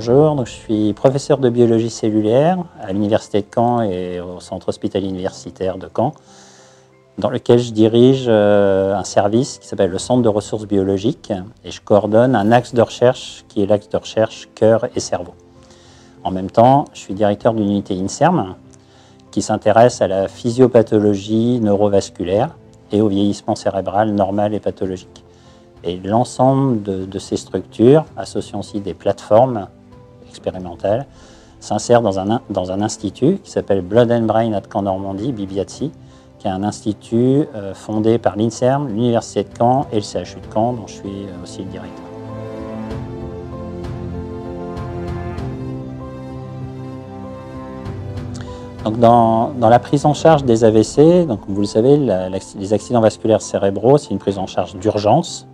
Bonjour, donc je suis professeur de biologie cellulaire à l'Université de Caen et au centre hospitalier universitaire de Caen, dans lequel je dirige un service qui s'appelle le Centre de ressources biologiques et je coordonne un axe de recherche qui est l'axe de recherche cœur et cerveau. En même temps, je suis directeur d'une unité INSERM qui s'intéresse à la physiopathologie neurovasculaire et au vieillissement cérébral normal et pathologique. Et l'ensemble de ces structures, associant aussi des plateformes expérimentales, s'insère dans un institut qui s'appelle Blood and Brain at Caen Normandie, BBATSI, qui est un institut fondé par l'INSERM, l'Université de Caen et le CHU de Caen, dont je suis aussi le directeur. Donc dans la prise en charge des AVC, donc vous le savez, les accidents vasculaires cérébraux, c'est une prise en charge d'urgence,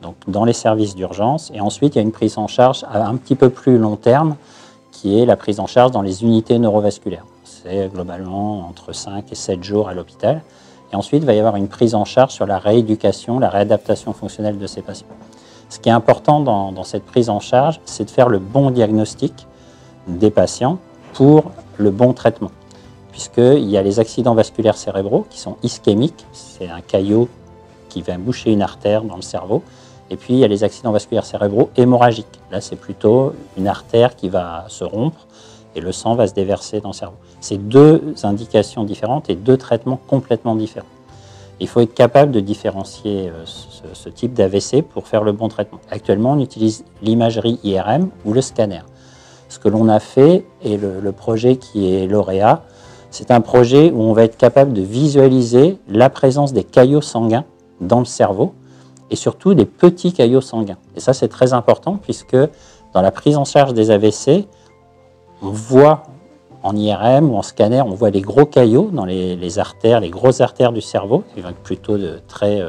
donc dans les services d'urgence. Et ensuite, il y a une prise en charge à un petit peu plus long terme, qui est la prise en charge dans les unités neurovasculaires. C'est globalement entre 5 et 7 jours à l'hôpital. Et ensuite, il va y avoir une prise en charge sur la rééducation, la réadaptation fonctionnelle de ces patients. Ce qui est important dans cette prise en charge, c'est de faire le bon diagnostic des patients pour le bon traitement. Puisqu'il y a les accidents vasculaires cérébraux qui sont ischémiques, c'est un caillot qui va boucher une artère dans le cerveau. Et puis, il y a les accidents vasculaires cérébraux hémorragiques. Là, c'est plutôt une artère qui va se rompre et le sang va se déverser dans le cerveau. C'est deux indications différentes et deux traitements complètement différents. Il faut être capable de différencier ce type d'AVC pour faire le bon traitement. Actuellement, on utilise l'imagerie IRM ou le scanner. Ce que l'on a fait, et le projet qui est lauréat, c'est un projet où on va être capable de visualiser la présence des caillots sanguins dans le cerveau, et surtout des petits caillots sanguins. Et ça, c'est très important puisque dans la prise en charge des AVC, on voit en IRM ou en scanner, on voit les gros caillots dans les artères, les grosses artères du cerveau, qui vont être plutôt très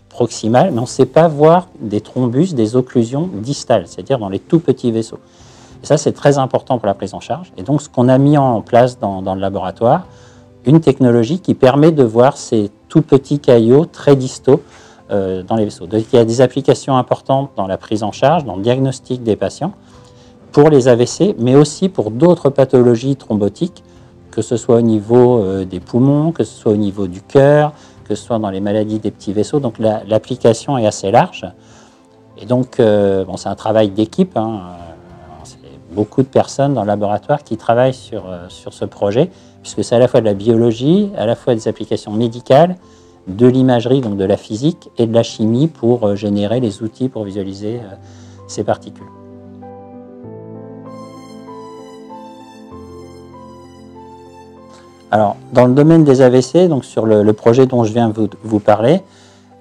proximales, mais on ne sait pas voir des thrombus, des occlusions distales, c'est-à-dire dans les tout petits vaisseaux. Et ça, c'est très important pour la prise en charge. Et donc, ce qu'on a mis en place dans le laboratoire, une technologie qui permet de voir ces tout petits caillots très distaux dans les vaisseaux. Donc, il y a des applications importantes dans la prise en charge, dans le diagnostic des patients, pour les AVC, mais aussi pour d'autres pathologies thrombotiques, que ce soit au niveau des poumons, que ce soit au niveau du cœur, que ce soit dans les maladies des petits vaisseaux. Donc, l'application est assez large. Et donc, c'est un travail d'équipe, hein. C'est beaucoup de personnes dans le laboratoire qui travaillent sur ce projet, puisque c'est à la fois de la biologie, à la fois des applications médicales, de l'imagerie, donc de la physique, et de la chimie pour générer les outils pour visualiser ces particules. Alors, dans le domaine des AVC, donc sur le projet dont je viens vous parler,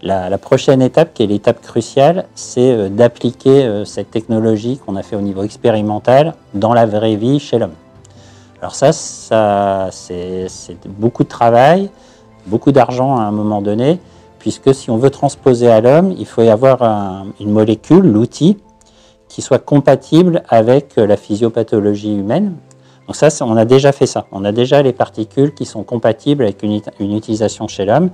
la prochaine étape, qui est l'étape cruciale, c'est d'appliquer cette technologie qu'on a fait au niveau expérimental dans la vraie vie chez l'homme. Alors ça c'est beaucoup de travail, beaucoup d'argent à un moment donné, puisque si on veut transposer à l'homme, il faut y avoir une molécule, l'outil, qui soit compatible avec la physiopathologie humaine. Donc ça, on a déjà fait ça. On a déjà les particules qui sont compatibles avec une utilisation chez l'homme.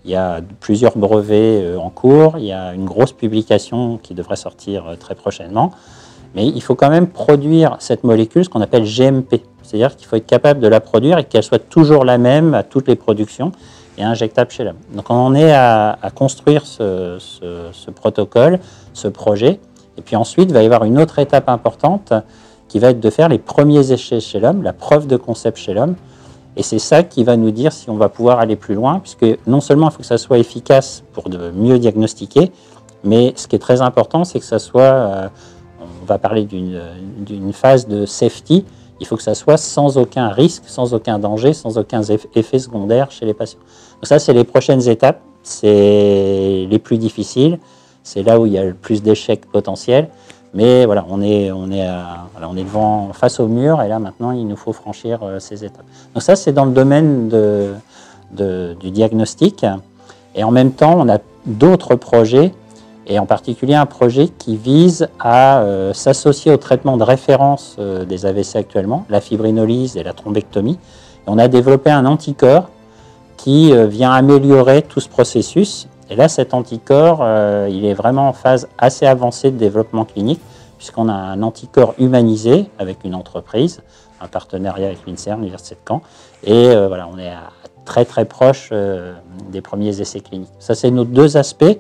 Il y a plusieurs brevets en cours, il y a une grosse publication qui devrait sortir très prochainement. Mais il faut quand même produire cette molécule, ce qu'on appelle GMP. C'est-à-dire qu'il faut être capable de la produire et qu'elle soit toujours la même à toutes les productions et injectable chez l'homme. Donc on en est à construire ce protocole, ce projet. Et puis ensuite, il va y avoir une autre étape importante qui va être de faire les premiers essais chez l'homme, la preuve de concept chez l'homme. Et c'est ça qui va nous dire si on va pouvoir aller plus loin, puisque non seulement il faut que ça soit efficace pour de mieux diagnostiquer, mais ce qui est très important, c'est que ça soit, on va parler d'une phase de safety, il faut que ça soit sans aucun risque, sans aucun danger, sans aucun effet secondaire chez les patients. Donc ça, c'est les prochaines étapes, c'est les plus difficiles, c'est là où il y a le plus d'échecs potentiels. Mais voilà, on est devant, face au mur, et là maintenant, il nous faut franchir ces étapes. Donc ça, c'est dans le domaine du diagnostic. Et en même temps, on a d'autres projets, et en particulier un projet qui vise à s'associer au traitement de référence des AVC actuellement, la fibrinolyse et la thrombectomie. Et on a développé un anticorps qui vient améliorer tout ce processus. Et là, cet anticorps, il est vraiment en phase assez avancée de développement clinique, puisqu'on a un anticorps humanisé avec une entreprise, un partenariat avec l'INSERM, l'Université de Caen, et voilà, on est très très proche des premiers essais cliniques. Ça, c'est nos deux aspects.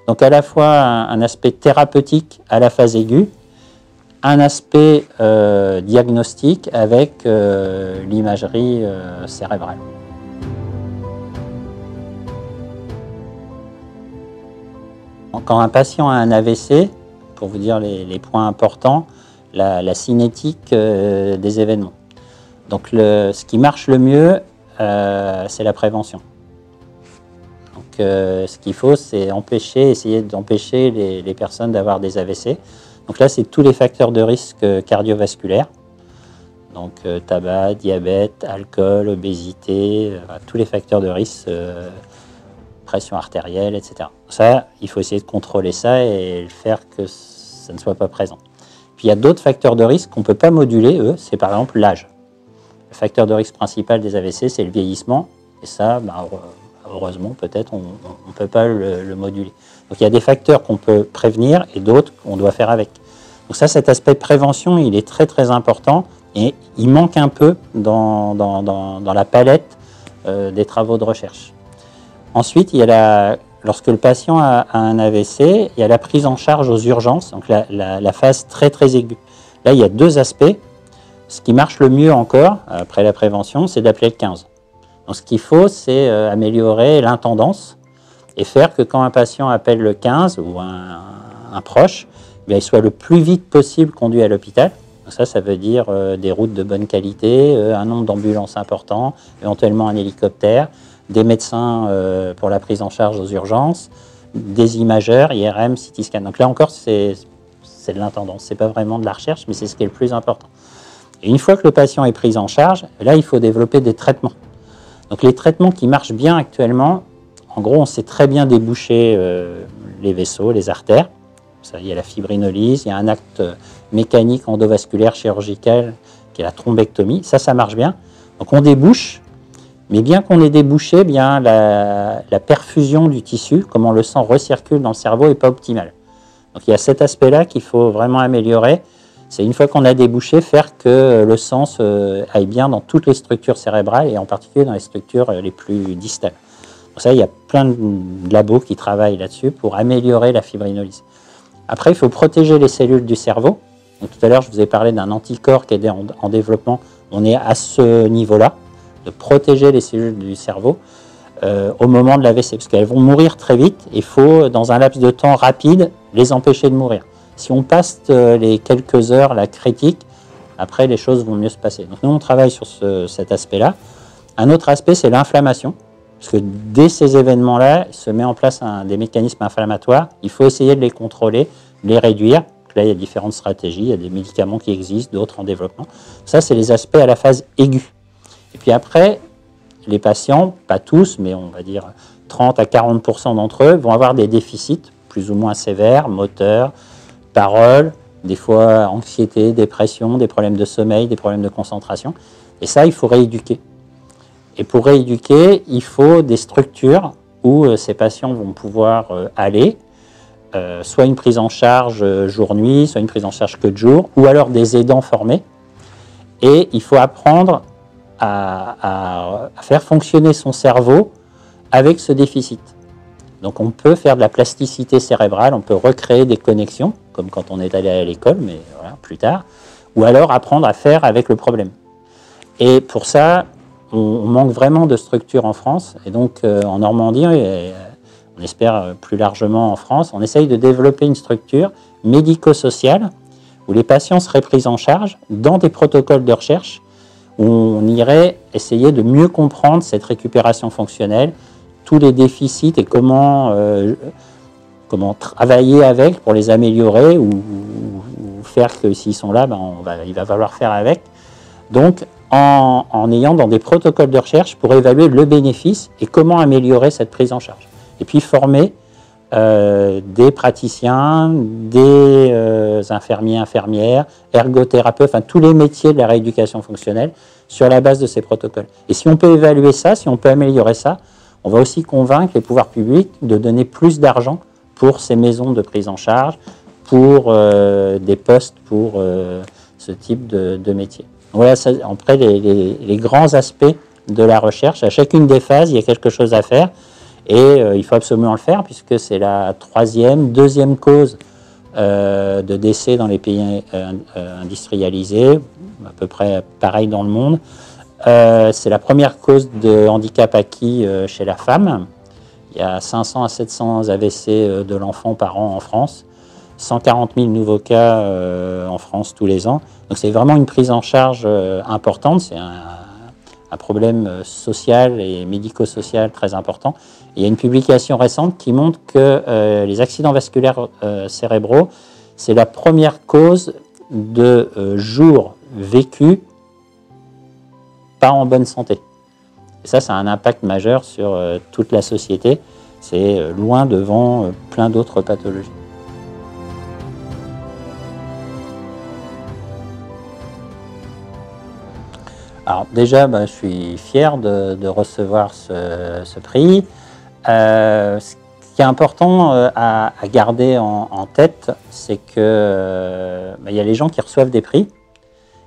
Donc à la fois un aspect thérapeutique à la phase aiguë, un aspect diagnostique avec l'imagerie cérébrale. Quand un patient a un AVC, pour vous dire les points importants, la cinétique des événements. Donc ce qui marche le mieux, c'est la prévention. Donc ce qu'il faut, c'est essayer d'empêcher les personnes d'avoir des AVC. Donc là, c'est tous les facteurs de risque cardiovasculaires. Donc tabac, diabète, alcool, obésité, tous les facteurs de risque, pression artérielle, etc. Ça, il faut essayer de contrôler ça et faire que ça ne soit pas présent. Puis il y a d'autres facteurs de risque qu'on ne peut pas moduler, eux, c'est par exemple l'âge. Le facteur de risque principal des AVC, c'est le vieillissement. Et ça, heureusement, peut-être, on ne peut pas le moduler. Donc il y a des facteurs qu'on peut prévenir et d'autres qu'on doit faire avec. Donc ça, cet aspect prévention, il est très très important et il manque un peu dans la palette des travaux de recherche. Ensuite, il y a lorsque le patient a un AVC, il y a la prise en charge aux urgences, donc la phase très très aiguë. Là, il y a deux aspects. Ce qui marche le mieux encore, après la prévention, c'est d'appeler le 15. Donc ce qu'il faut, c'est améliorer l'intendance et faire que quand un patient appelle le 15 ou un proche, il soit le plus vite possible conduit à l'hôpital. Ça veut dire des routes de bonne qualité, un nombre d'ambulances important, éventuellement un hélicoptère, des médecins pour la prise en charge aux urgences, des imageurs, IRM, CT scan. Donc là encore, c'est de l'intendance. Ce n'est pas vraiment de la recherche, mais c'est ce qui est le plus important. Et une fois que le patient est pris en charge, là, il faut développer des traitements. Donc les traitements qui marchent bien actuellement, en gros, on sait très bien déboucher les vaisseaux, les artères. Ça, il y a la fibrinolyse, il y a un acte mécanique endovasculaire chirurgical qui est la thrombectomie. Ça marche bien. Donc on débouche, mais bien qu'on ait débouché, la perfusion du tissu, comment le sang recircule dans le cerveau, n'est pas optimale. Donc il y a cet aspect-là qu'il faut vraiment améliorer. C'est une fois qu'on a débouché, faire que le sang aille bien dans toutes les structures cérébrales et en particulier dans les structures les plus distales. Donc ça, il y a plein de labos qui travaillent là-dessus pour améliorer la fibrinolyse. Après, il faut protéger les cellules du cerveau. Donc, tout à l'heure, je vous ai parlé d'un anticorps qui est en développement. On est à ce niveau-là, de protéger les cellules du cerveau au moment de l'AVC, parce qu'elles vont mourir très vite. Il faut, dans un laps de temps rapide, les empêcher de mourir. Si on passe les quelques heures, la critique, après, les choses vont mieux se passer. Donc, nous, on travaille sur cet aspect-là. Un autre aspect, c'est l'inflammation. Parce que dès ces événements-là, il se met en place des mécanismes inflammatoires. Il faut essayer de les contrôler, les réduire. Là, il y a différentes stratégies. Il y a des médicaments qui existent, d'autres en développement. Ça, c'est les aspects à la phase aiguë. Et puis après, les patients, pas tous, mais on va dire 30 à 40% d'entre eux, vont avoir des déficits plus ou moins sévères, moteurs, parole, des fois anxiété, dépression, des problèmes de sommeil, des problèmes de concentration. Et ça, il faut rééduquer. Et pour rééduquer, il faut des structures où ces patients vont pouvoir aller, soit une prise en charge jour-nuit, soit une prise en charge que de jour, ou alors des aidants formés. Et il faut apprendre à faire fonctionner son cerveau avec ce déficit. Donc on peut faire de la plasticité cérébrale, on peut recréer des connexions, comme quand on est allé à l'école, mais voilà, plus tard, ou alors apprendre à faire avec le problème. Et pour ça, on manque vraiment de structures en France, et donc en Normandie, et on espère plus largement en France, on essaye de développer une structure médico-sociale où les patients seraient pris en charge dans des protocoles de recherche où on irait essayer de mieux comprendre cette récupération fonctionnelle, tous les déficits et comment travailler avec pour les améliorer ou faire que s'ils sont là, il va falloir faire avec. Donc, en ayant dans des protocoles de recherche pour évaluer le bénéfice et comment améliorer cette prise en charge. Et puis former des praticiens, des infirmiers, infirmières, ergothérapeutes, enfin tous les métiers de la rééducation fonctionnelle sur la base de ces protocoles. Et si on peut évaluer ça, si on peut améliorer ça, on va aussi convaincre les pouvoirs publics de donner plus d'argent pour ces maisons de prise en charge, pour des postes pour ce type de métier. Voilà, après les grands aspects de la recherche. À chacune des phases, il y a quelque chose à faire et il faut absolument le faire puisque c'est la deuxième cause de décès dans les pays industrialisés, à peu près pareil dans le monde. C'est la première cause de handicap acquis chez la femme. Il y a 500 à 700 AVC de l'enfant par an en France, 140 000 nouveaux cas en France tous les ans. Donc c'est vraiment une prise en charge importante, c'est un problème social et médico-social très important. Et il y a une publication récente qui montre que les accidents vasculaires cérébraux, c'est la première cause de jours vécus pas en bonne santé. Et ça a un impact majeur sur toute la société. C'est loin devant plein d'autres pathologies. Alors déjà, je suis fier de recevoir ce prix. Ce qui est important à garder en tête, c'est que il y a les gens qui reçoivent des prix.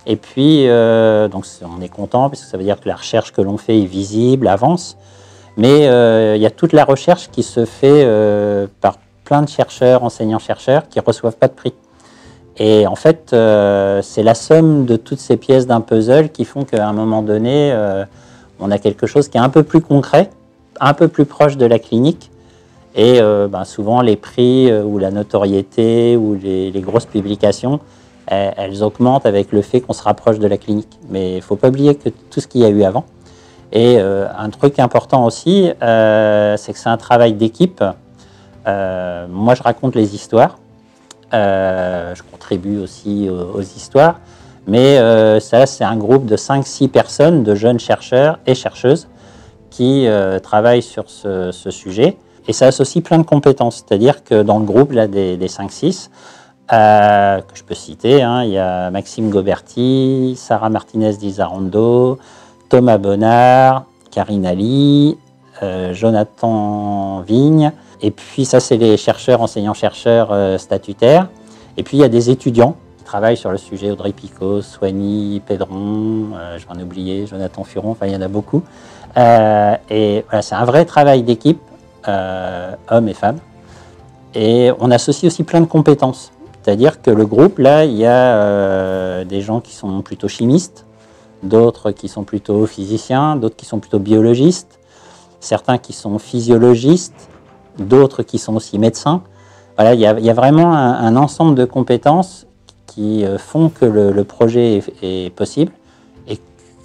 Et puis, donc on est content parce que ça veut dire que la recherche que l'on fait est visible, avance. Mais il y a toute la recherche qui se fait par plein de chercheurs, enseignants-chercheurs qui ne reçoivent pas de prix. Et en fait, c'est la somme de toutes ces pièces d'un puzzle qui font qu'à un moment donné, on a quelque chose qui est un peu plus concret, un peu plus proche de la clinique. Et souvent, les prix ou la notoriété ou les grosses publications, elles augmentent avec le fait qu'on se rapproche de la clinique. Mais il ne faut pas oublier que tout ce qu'il y a eu avant. Et un truc important aussi, c'est que c'est un travail d'équipe. Moi, je raconte les histoires. Je contribue aussi aux histoires. Mais ça, c'est un groupe de 5-6 personnes, de jeunes chercheurs et chercheuses qui travaillent sur ce sujet. Et ça associe plein de compétences. C'est-à-dire que dans le groupe là, des 5-6, que je peux citer, il y a Maxime Goberti, Sarah Martinez d'Izarrando, Thomas Bonnard, Karine Ali, Jonathan Vigne. Et puis ça, c'est les chercheurs, enseignants-chercheurs statutaires. Et puis il y a des étudiants qui travaillent sur le sujet, Audrey Picot, Soigny, Pedron, je vais en oublier, Jonathan Furon, enfin il y en a beaucoup. Et voilà, c'est un vrai travail d'équipe, hommes et femmes. Et on associe aussi plein de compétences. C'est-à-dire que le groupe, là, il y a des gens qui sont plutôt chimistes, d'autres qui sont plutôt physiciens, d'autres qui sont plutôt biologistes, certains qui sont physiologistes, d'autres qui sont aussi médecins. Voilà, il y a vraiment un ensemble de compétences qui font que le projet est possible et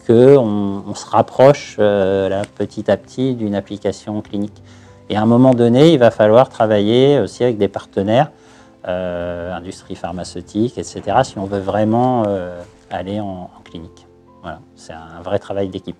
qu'on se rapproche là, petit à petit d'une application clinique. Et à un moment donné, il va falloir travailler aussi avec des partenaires, industrie pharmaceutique, etc., si on veut vraiment aller en clinique. Voilà, c'est un vrai travail d'équipe.